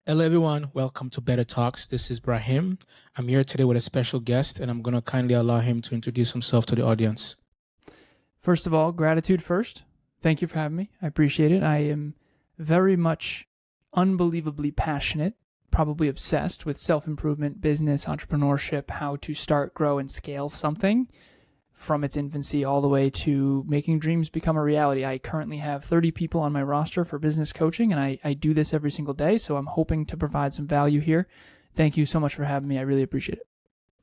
Hello, everyone. Welcome to Better Talks. This is Brahim. I'm here today with a special guest, and I'm going to kindly allow him to introduce himself to the audience. First of all, gratitude first. Thank you for having me. I appreciate it. I am very much unbelievably passionate, probably obsessed with self-improvement, business, entrepreneurship, how to start, grow, and scale something from its infancy all the way to making dreams become a reality. I currently have 30 people on my roster for business coaching, and I do this every single day, so I'm hoping to provide some value here. Thank you so much for having me. I really appreciate it.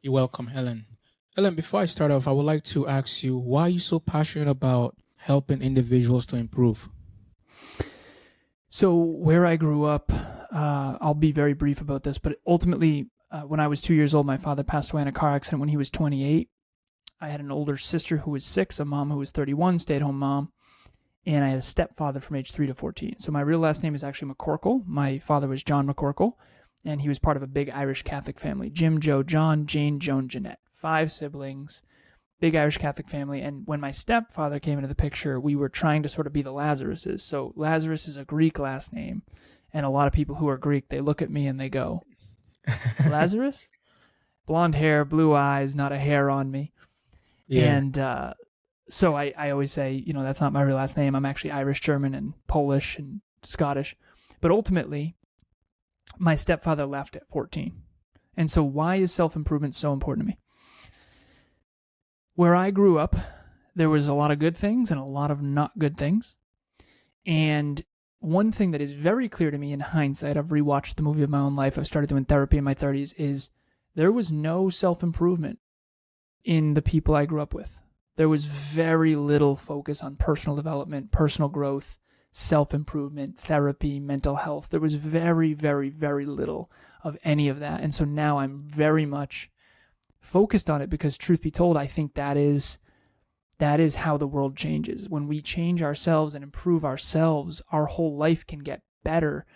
You're welcome, Helen. Helen, before I start off, I would like to ask you, why are you so passionate about helping individuals to improve? So where I grew up, I'll be very brief about this, but ultimately, when I was 2 years old, my father passed away in a car accident when he was 28. I had an older sister who was 6, a mom who was 31, stay-at-home mom, and I had a stepfather from age 3 to 14. So my real last name is actually McCorkle. My father was John McCorkle, and he was part of a big Irish Catholic family. Jim, Joe, John, Jane, Joan, Jeanette. 5 siblings, big Irish Catholic family. And when my stepfather came into the picture, we were trying to sort of be the Lazaroses. So Lazarus is a Greek last name, and a lot of people who are Greek, they look at me and they go, Lazarus? Blonde hair, blue eyes, not a hair on me. Yeah. And so I always say, that's not my real last name. I'm actually Irish, German, and Polish, and Scottish. But ultimately, my stepfather left at 14. And so why is self-improvement so important to me? Where I grew up, there was a lot of good things and a lot of not good things. And one thing that is very clear to me in hindsight, I've rewatched the movie of my own life, I've started doing therapy in my 30s, is there was no self-improvement in the people I grew up with. There was very little focus on personal development, personal growth, self-improvement, therapy, mental health. There was very, very, very little of any of that. And so now I'm very much focused on it because, truth be told, I think that is how the world changes. When we change ourselves and improve ourselves, our whole life can get better.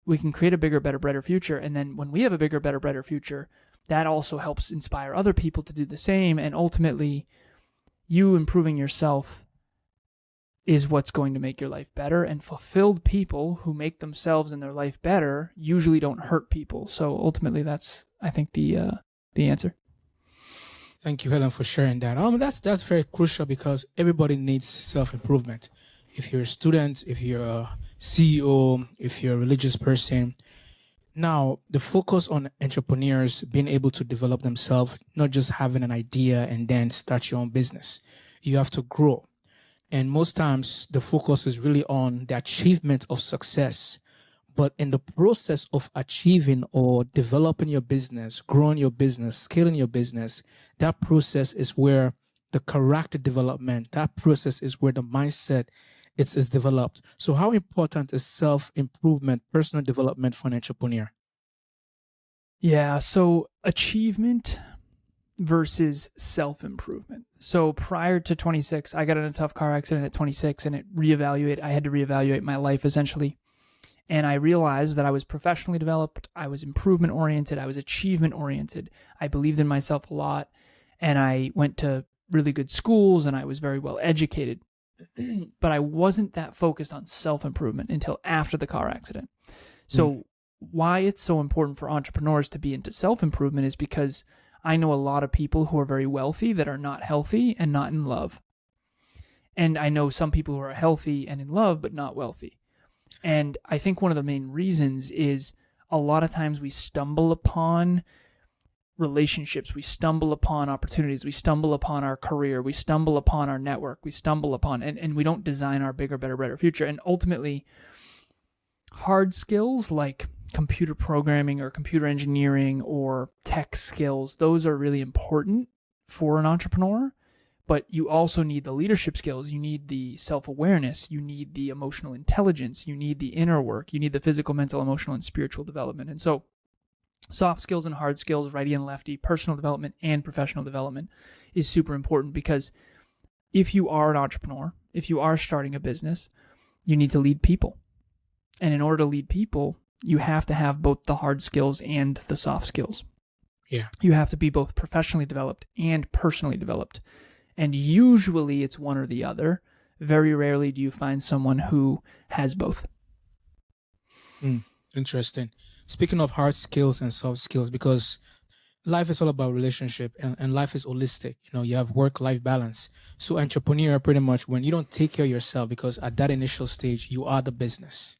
We can create a bigger, better, brighter future. And then when we have a bigger, better, brighter future, that also helps inspire other people to do the same. And ultimately, you improving yourself is what's going to make your life better. And fulfilled people who make themselves and their life better usually don't hurt people. So ultimately, that's, I think, the answer. Thank you, Helen, for sharing that. That's very crucial because everybody needs self-improvement. If you're a student, if you're a CEO, if you're a religious person. Now, the focus on entrepreneurs being able to develop themselves, not just having an idea and then start your own business. You have to grow. And most times, the focus is really on the achievement of success. But in the process of achieving or developing your business, growing your business, scaling your business, that process is where the character development, that process is where the mindset is developed. So how important is self-improvement, personal development for an entrepreneur? Yeah, so achievement versus self-improvement. So prior to 26, I got in a tough car accident at 26 and I had to reevaluate my life essentially. And I realized that I was professionally developed, I was improvement-oriented, I was achievement-oriented. I believed in myself a lot, and I went to really good schools, and I was very well educated. But I wasn't that focused on self-improvement until after the car accident. So why it's so important for entrepreneurs to be into self-improvement is because I know a lot of people who are very wealthy that are not healthy and not in love. And I know some people who are healthy and in love but not wealthy. And I think one of the main reasons is a lot of times we stumble upon relationships, we stumble upon opportunities, we stumble upon our career, we stumble upon our network, we stumble upon, and we don't design our bigger, better, brighter future. And ultimately, hard skills like computer programming or computer engineering or tech skills, those are really important for an entrepreneur. But you also need the leadership skills, you need the self-awareness, you need the emotional intelligence, you need the inner work, you need the physical, mental, emotional, and spiritual development. And so soft skills and hard skills, righty and lefty, personal development and professional development is super important because if you are an entrepreneur, if you are starting a business, you need to lead people. And in order to lead people, you have to have both the hard skills and the soft skills. Yeah. You have to be both professionally developed and personally developed. And usually it's one or the other. Very rarely do you find someone who has both. Interesting. Speaking of hard skills and soft skills, because life is all about relationship and life is holistic. You have work-life balance. So entrepreneur pretty much when you don't take care of yourself, because at that initial stage, you are the business.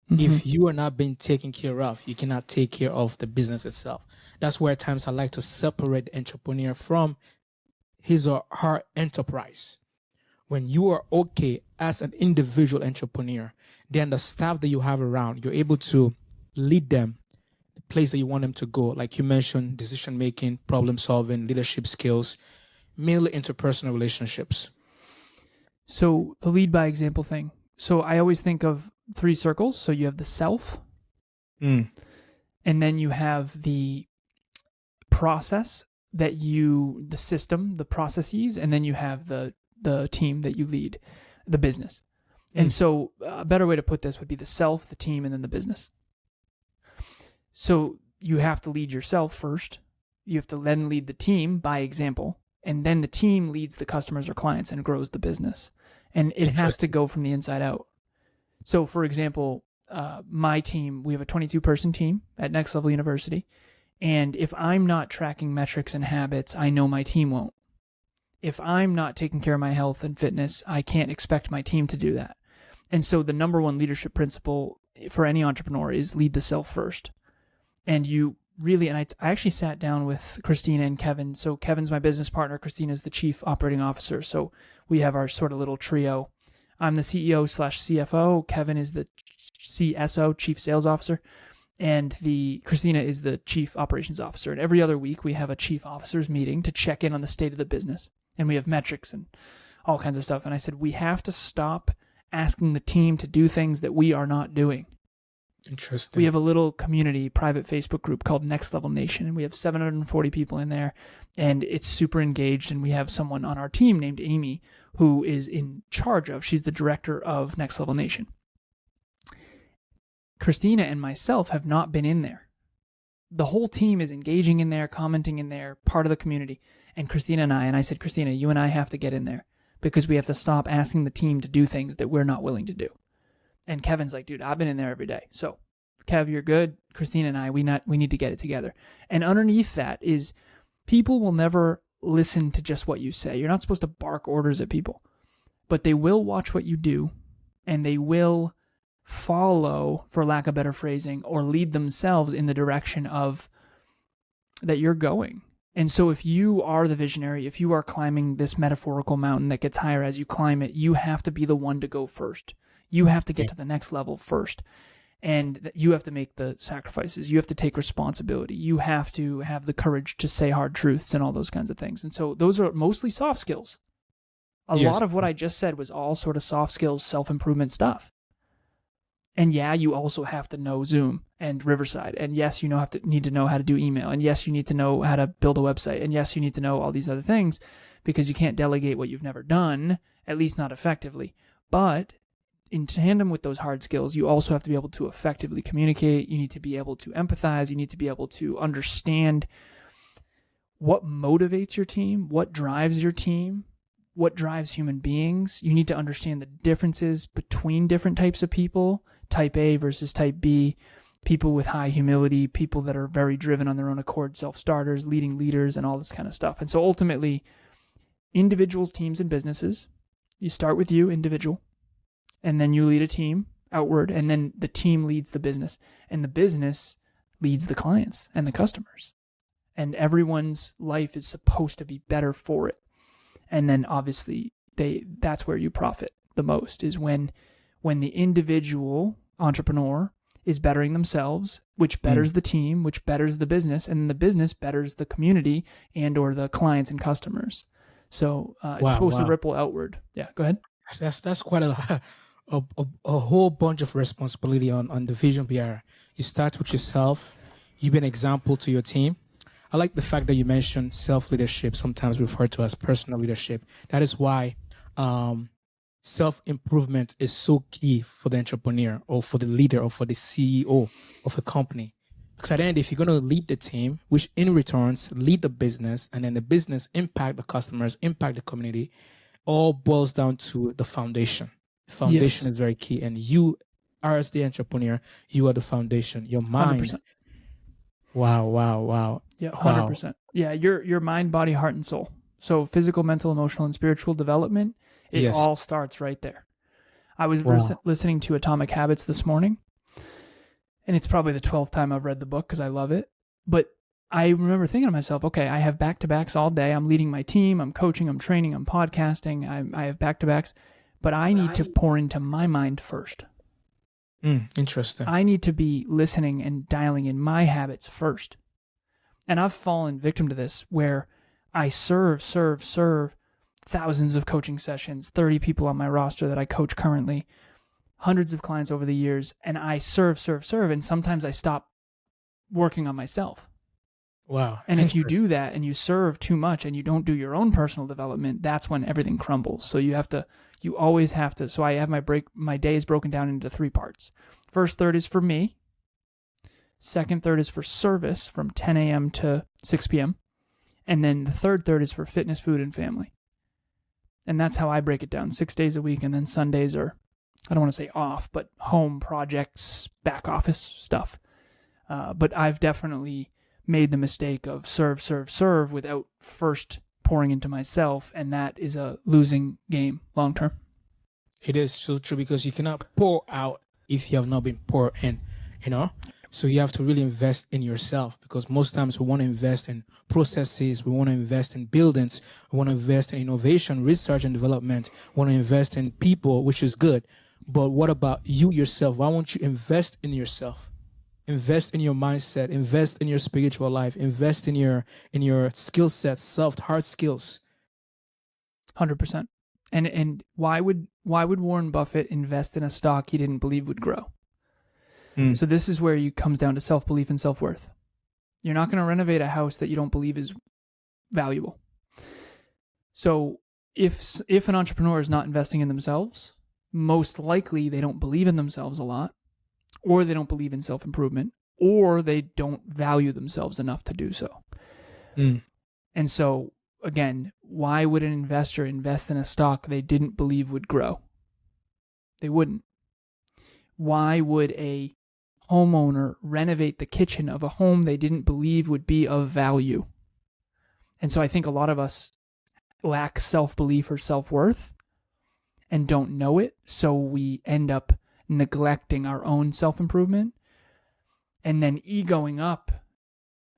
If you are not being taken care of, you cannot take care of the business itself. That's where at times I like to separate the entrepreneur from his or her enterprise. When you are okay as an individual entrepreneur, then the staff that you have around, you're able to lead them the place that you want them to go. Like you mentioned, decision making, problem solving, leadership skills, mainly interpersonal relationships. So the lead by example thing. So I always think of 3 circles. So you have the self, and then you have the process the system, the processes, and then you have the team that you lead, the business. And so a better way to put this would be the self, the team, and then the business. So you have to lead yourself first. You have to then lead the team by example. And then the team leads the customers or clients and grows the business. And it has to go from the inside out. So, for example, my team, we have a 22-person team at Next Level University. And if I'm not tracking metrics and habits, I know my team won't. If I'm not taking care of my health and fitness, I can't expect my team to do that. And so the number one leadership principle for any entrepreneur is lead the self first. And you really, and I actually sat down with Christina and Kevin. So Kevin's my business partner. Christina's the chief operating officer. So we have our sort of little trio. I'm the CEO/CFO. Kevin is the CSO, chief sales officer. And Christina is the chief operations officer. And every other week we have a chief officers meeting to check in on the state of the business. And we have metrics and all kinds of stuff. And I said, we have to stop asking the team to do things that we are not doing. Interesting. We have a little community private Facebook group called Next Level Nation, and we have 740 people in there, and it's super engaged. And we have someone on our team named Amy who is in charge of, she's the director of Next Level Nation. Christina and myself have not been in there. The whole team is engaging in there, commenting in there, part of the community. And Christina and I said, Christina, you and I have to get in there because we have to stop asking the team to do things that we're not willing to do. And Kevin's like, dude, I've been in there every day. So, Kev, you're good. Christina and I, we need to get it together. And underneath that is people will never listen to just what you say. You're not supposed to bark orders at people, but they will watch what you do, and they will follow, for lack of better phrasing, or lead themselves in the direction of that you're going. And so if you are the visionary, if you are climbing this metaphorical mountain that gets higher as you climb it, you have to be the one to go first. You have to get to the next level first. And you have to make the sacrifices. You have to take responsibility. You have to have the courage to say hard truths and all those kinds of things. And so those are mostly soft skills. A lot of what I just said was all sort of soft skills, self-improvement stuff. And yeah, you also have to know Zoom and Riverside. And yes, you need to know how to do email. And yes, you need to know how to build a website. And yes, you need to know all these other things because you can't delegate what you've never done, at least not effectively. But in tandem with those hard skills, you also have to be able to effectively communicate. You need to be able to empathize. You need to be able to understand what motivates your team, what drives your team, what drives human beings. You need to understand the differences between different types of people, type A versus type B, people with high humility, people that are very driven on their own accord, self-starters, leading leaders, and all this kind of stuff. And so ultimately, individuals, teams, and businesses, you start with you, individual, and then you lead a team outward, and then the team leads the business, and the business leads the clients and the customers. And everyone's life is supposed to be better for it. And then obviously that's where you profit the most, is when the individual entrepreneur is bettering themselves, which betters the team, which betters the business, and the business betters the community and or the clients and customers. So it's supposed to ripple outward. Yeah, go ahead. That's quite a whole bunch of responsibility on the vision PR. You start with yourself. You be an example to your team. I like the fact that you mentioned self-leadership, sometimes referred to as personal leadership. That is why self-improvement is so key for the entrepreneur or for the leader or for the CEO of a company. Because at the end, if you're going to lead the team, which in returns lead the business, and then the business impact the customers, impact the community, all boils down to the foundation. The foundation is very key. And you as the entrepreneur, you are the foundation. Your mind. 100%. Wow, wow, wow. Yeah, Wow. 100%. Yeah, your mind, body, heart, and soul. So physical, mental, emotional, and spiritual development, it Yes. all starts right there. I was Wow. listening to Atomic Habits this morning, and it's probably the 12th time I've read the book because I love it. But I remember thinking to myself, okay, I have back-to-backs all day. I'm leading my team. I'm coaching. I'm training. I'm podcasting. I have back-to-backs. But I need to pour into my mind first. Interesting. I need to be listening and dialing in my habits first. And I've fallen victim to this where I serve thousands of coaching sessions, 30 people on my roster that I coach currently, hundreds of clients over the years, and I serve, and sometimes I stop working on myself. Wow. And if you do that and you serve too much and you don't do your own personal development, that's when everything crumbles. So you always have to. So I have my day is broken down into 3 parts. First third is for me. Second third is for service from 10 a.m. to 6 p.m. And then the third is for fitness, food, and family. And that's how I break it down, 6 days a week. And then Sundays are, I don't want to say off, but home projects, back office stuff. But I've definitely made the mistake of serve without first pouring into myself. And that is a losing game long term. It is so true because you cannot pour out if you have not been poured in, So you have to really invest in yourself because most times we want to invest in processes, we want to invest in buildings, we want to invest in innovation, research and development, we want to invest in people, which is good. But what about you yourself? Why won't you invest in yourself? Invest in your mindset, invest in your spiritual life, invest in your skill sets, soft, hard skills. 100%. And why would Warren Buffett invest in a stock he didn't believe would grow? So this is where it comes down to self-belief and self-worth. You're not going to renovate a house that you don't believe is valuable. So if an entrepreneur is not investing in themselves, most likely they don't believe in themselves a lot, or they don't believe in self-improvement, or they don't value themselves enough to do so. And so, again, why would an investor invest in a stock they didn't believe would grow? They wouldn't. Why would a homeowner renovate the kitchen of a home they didn't believe would be of value? And so I think a lot of us lack self-belief or self-worth and don't know it, so we end up neglecting our own self-improvement and then egoing up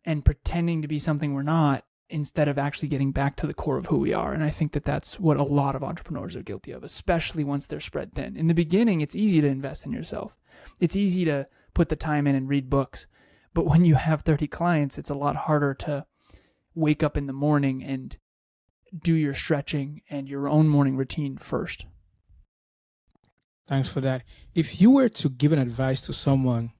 and pretending to be something we're not instead of actually getting back to the core of who we are. And I think that that's what a lot of entrepreneurs are guilty of, especially once they're spread thin. In the beginning, it's easy to invest in yourself. It's easy to put the time in and read books. But when you have 30 clients, it's a lot harder to wake up in the morning and do your stretching and your own morning routine first. Thanks for that. If you were to give an advice to someone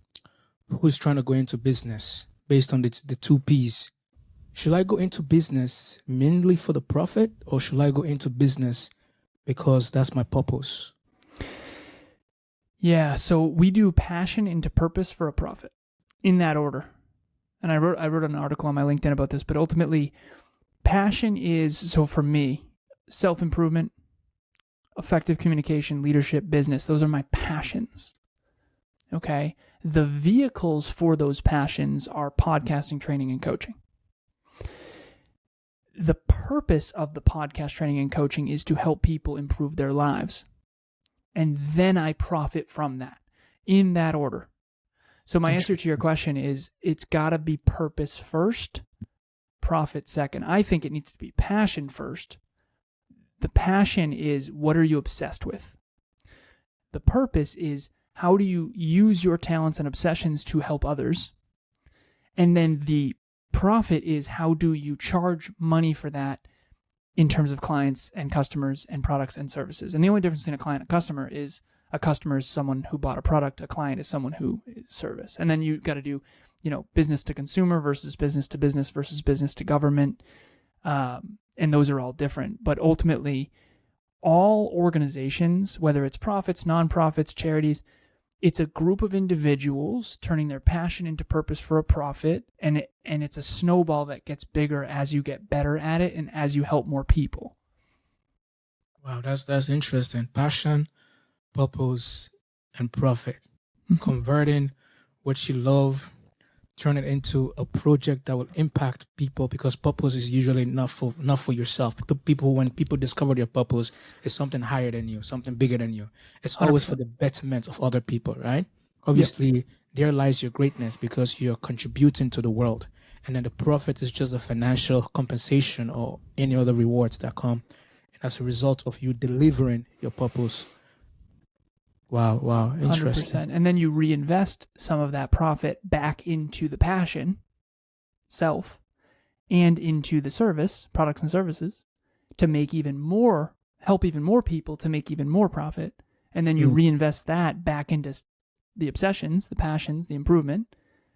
who's trying to go into business based on the 2 P's, should I go into business mainly for the profit or should I go into business because that's my purpose? Yeah, so we do passion into purpose for a profit in that order. And I wrote an article on my LinkedIn about this, but ultimately passion is, so for me, self-improvement, effective communication, leadership, business. Those are my passions. Okay? The vehicles for those passions are podcasting, training, and coaching. The purpose of the podcast training and coaching is to help people improve their lives. And then I profit from that in that order. So my answer to your question is it's got to be purpose first, profit second. I think it needs to be passion first. The passion is what are you obsessed with? The purpose is how do you use your talents and obsessions to help others? And then the profit is how do you charge money for that in terms of clients and customers and products and services. And the only difference between a client and a customer is someone who bought a product, a client is someone who is service. And then you got to do, business to consumer versus business to business versus business to government. And those are all different. But ultimately, all organizations, whether it's profits, nonprofits, charities, it's a group of individuals turning their passion into purpose for a profit, and it's a snowball that gets bigger as you get better at it and as you help more people. Wow, that's interesting. Passion, purpose, and profit. converting what you love, turn it into a project that will impact people, because purpose is usually not for yourself. People, when people discover their purpose, it's something higher than you, something bigger than you. It's always for 100%. the betterment of other people, right? Yep. Obviously, there lies your greatness because you're contributing to the world. And then the profit is just a financial compensation or any other rewards that come as a result of you delivering your purpose. Wow, interesting. 100%. And then you reinvest some of that profit back into the passion, self, and into the service, products and services, to make even more, help even more people to make even more profit. And then you reinvest that back into the obsessions, the passions, the improvement,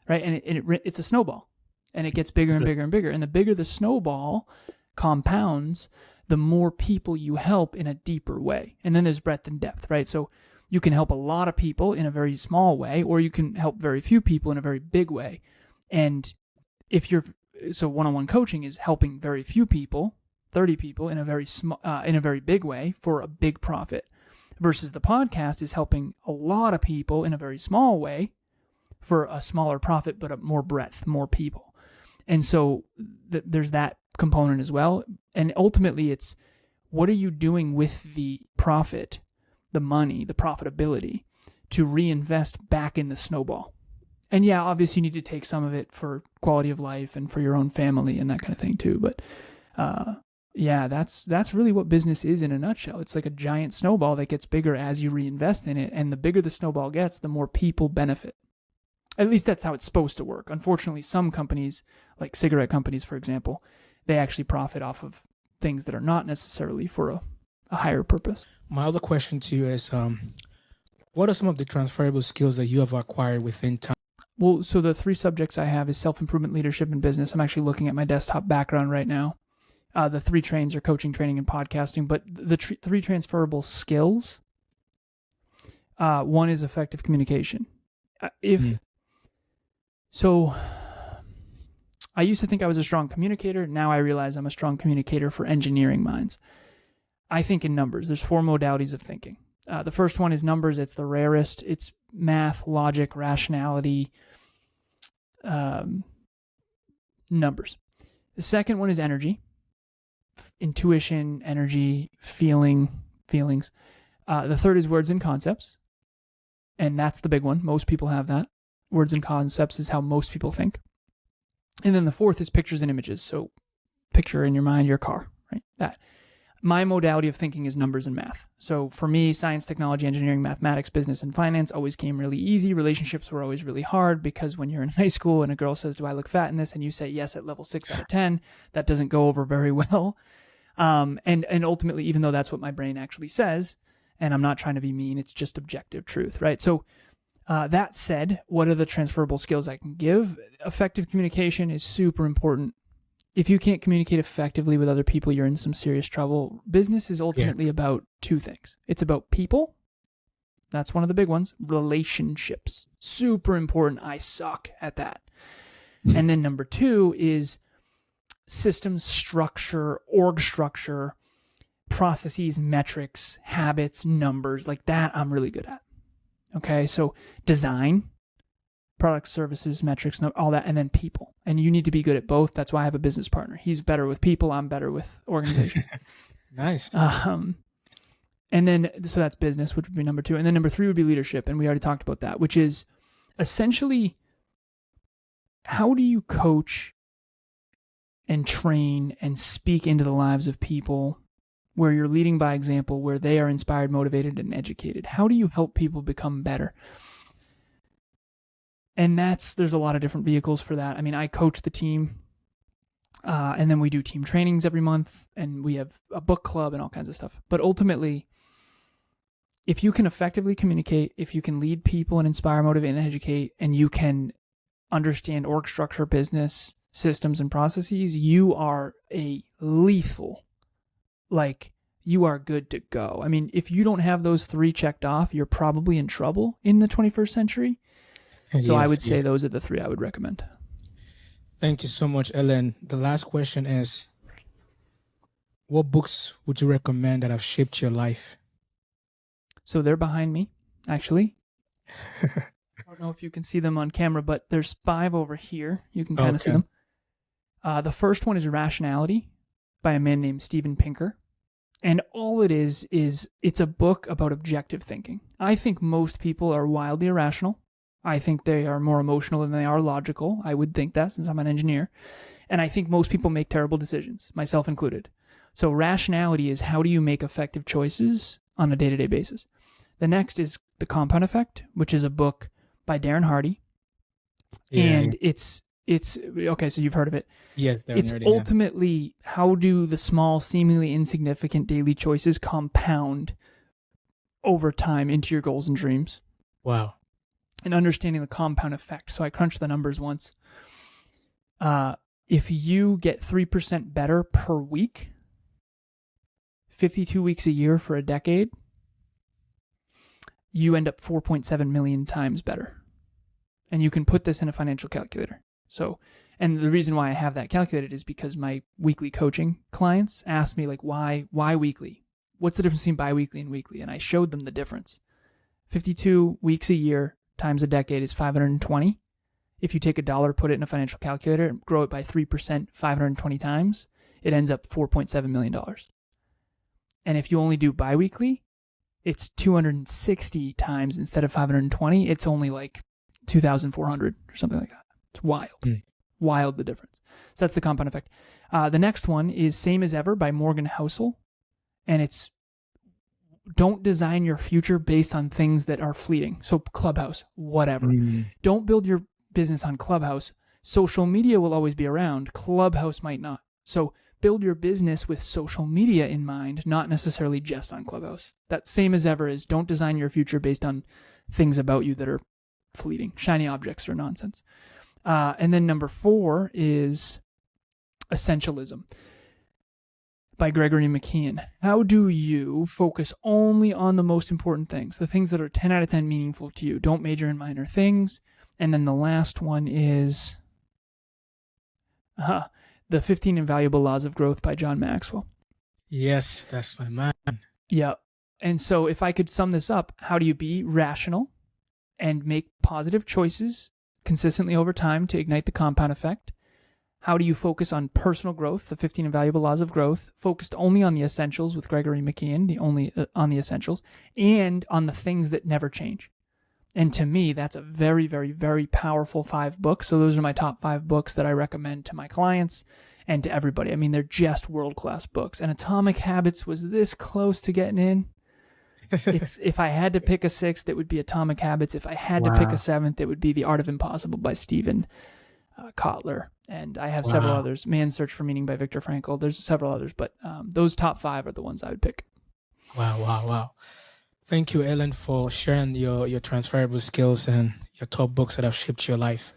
right? And it's a snowball, and it gets bigger and bigger and bigger. And the bigger the snowball compounds, the more people you help in a deeper way. And then there's breadth and depth, right? So you can help a lot of people in a very small way, or you can help very few people in a very big way. And so one-on-one coaching is helping very few people, 30 people, in a very big way for a big profit, versus the podcast is helping a lot of people in a very small way for a smaller profit, but a more breadth, more people. And so there's that component as well. And ultimately, it's what are you doing with the profit, the money, the profitability, to reinvest back in the snowball. And yeah, obviously you need to take some of it for quality of life and for your own family and that kind of thing too. But yeah, that's really what business is in a nutshell. It's like a giant snowball that gets bigger as you reinvest in it. And the bigger the snowball gets, the more people benefit. At least that's how it's supposed to work. Unfortunately, some companies, like cigarette companies, for example, they actually profit off of things that are not necessarily for a higher purpose. My other question to you is, what are some of the transferable skills that you have acquired within time? Well, so the 3 subjects I have is self-improvement, leadership, and business. I'm actually looking at my desktop background right now. The 3 trains are coaching, training, and podcasting. But the 3 transferable skills, one is effective communication. So I used to think I was a strong communicator. Now I realize I'm a strong communicator for engineering minds. I think in numbers. There's 4 modalities of thinking. The first one is numbers. It's the rarest. It's math, logic, rationality, numbers. The second one is energy, intuition, energy, feelings. The third is words and concepts. And that's the big one. Most people have that. Words and concepts is how most people think. And then the fourth is pictures and images. So picture in your mind your car, right? That. My modality of thinking is numbers and math. So for me, science, technology, engineering, mathematics, business, and finance always came really easy. Relationships were always really hard because when you're in high school and a girl says, "Do I look fat in this?" and you say yes at level 6 out of 10, that doesn't go over very well. And ultimately, even though that's what my brain actually says, and I'm not trying to be mean, it's just objective truth, right? So that said, what are the transferable skills I can give? Effective communication is super important. If you can't communicate effectively with other people, you're in some serious trouble. Business is ultimately about 2 things. It's about people. That's one of the big ones. Relationships. Super important. I suck at that. And then number 2 is systems, structure, org structure, processes, metrics, habits, numbers. Like that, I'm really good at. Okay, so design, products, services, metrics, all that, and then people. And you need to be good at both. That's why I have a business partner. He's better with people. I'm better with organization. Nice. And then, so that's business, which would be number 2. And then number 3 would be leadership. And we already talked about that, which is essentially, how do you coach and train and speak into the lives of people where you're leading by example, where they are inspired, motivated, and educated? How do you help people become better? And there's a lot of different vehicles for that. I mean, I coach the team, and then we do team trainings every month, and we have a book club and all kinds of stuff. But ultimately, if you can effectively communicate, if you can lead people and inspire, motivate, and educate, and you can understand org structure, business, systems, and processes, you are a lethal, you are good to go. I mean, if you don't have those 3 checked off, you're probably in trouble in the 21st century. So I would say those are the 3 I would recommend. Thank you so much, Ellen. The last question is, what books would you recommend that have shaped your life? So they're behind me, actually. don't know if you can see them on camera, but there's 5 over here. You can kind of see them. The first one is Rationality by a man named Steven Pinker. And all it is it's a book about objective thinking. I think most people are wildly irrational. I think they are more emotional than they are logical. I would think that since I'm an engineer. And I think most people make terrible decisions, myself included. So rationality is how do you make effective choices on a day-to-day basis. The next is The Compound Effect, which is a book by Darren Hardy. And it's okay, so you've heard of it. Yes, it's ultimately how do the small, seemingly insignificant daily choices compound over time into your goals and dreams. Wow. And understanding the compound effect. So I crunched the numbers once. If you get 3% better per week, 52 weeks a year for a decade, you end up 4.7 million times better. And you can put this in a financial calculator. So, and the reason why I have that calculated is because my weekly coaching clients ask me, like, why weekly? What's the difference between biweekly and weekly? And I showed them the difference. 52 weeks a year times a decade is 520. If you take $1, put it in a financial calculator, and grow it by 3% 520 times, it ends up $4.7 million. And if you only do biweekly, it's 260 times instead of 520. It's only like 2,400 or something like that. It's wild. Wild, the difference. So that's The Compound Effect. The next one is Same as Ever by Morgan Housel. And it's don't design your future based on things that are fleeting. So Clubhouse, whatever. Don't build your business on Clubhouse. Social media will always be around. Clubhouse might not. So build your business with social media in mind, not necessarily just on Clubhouse. That Same as Ever is don't design your future based on things about you that are fleeting. Shiny objects are nonsense. And then number 4 is Essentialism by Gregory McKeon. How do you focus only on the most important things, the things that are 10 out of 10 meaningful to you? Don't major in minor things. And then the last one is The 15 Invaluable Laws of Growth by John Maxwell. Yes, that's my man. Yeah. And so if I could sum this up, how do you be rational and make positive choices consistently over time to ignite the compound effect? How do you focus on personal growth, the 15 Invaluable Laws of Growth, focused only on the essentials with Gregory McKeon, the only on the essentials, and on the things that never change. And to me, that's a very, very, very powerful 5 books. So those are my top 5 books that I recommend to my clients and to everybody. I mean, they're just world-class books. And Atomic Habits was this close to getting in. If I had to pick a 6th, it would be Atomic Habits. If I had to pick a 7th, it would be The Art of Impossible by Stephen Kotler. And I have several others. Man's Search for Meaning by Viktor Frankl. There's several others, but those top 5 are the ones I would pick. Wow. Thank you, Ellen, for sharing your transferable skills and your top books that have shaped your life.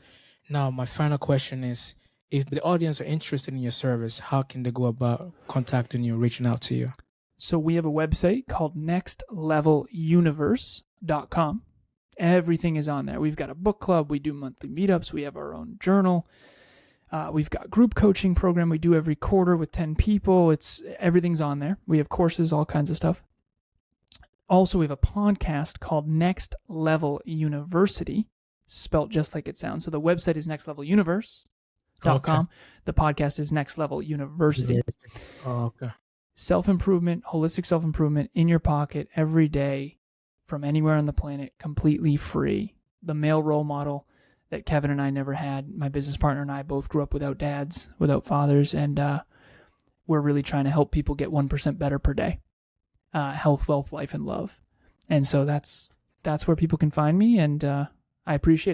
Now, my final question is, if the audience are interested in your service, how can they go about contacting you, reaching out to you? So we have a website called nextleveluniverse.com. Everything is on there. We've got a book club. We do monthly meetups. We have our own journal. We've got group coaching program we do every quarter with 10 people. Everything's on there. We have courses, all kinds of stuff. Also, we have a podcast called Next Level University, spelt just like it sounds. So the website is nextleveluniverse.com. Okay. The podcast is Next Level University. Okay. Self-improvement, holistic self-improvement in your pocket every day from anywhere on the planet, completely free. The male role model that Kevin and I never had. My business partner and I both grew up without dads, without fathers, and we're really trying to help people get 1% better per day. Health, wealth, life, and love. And so that's where people can find me, and I appreciate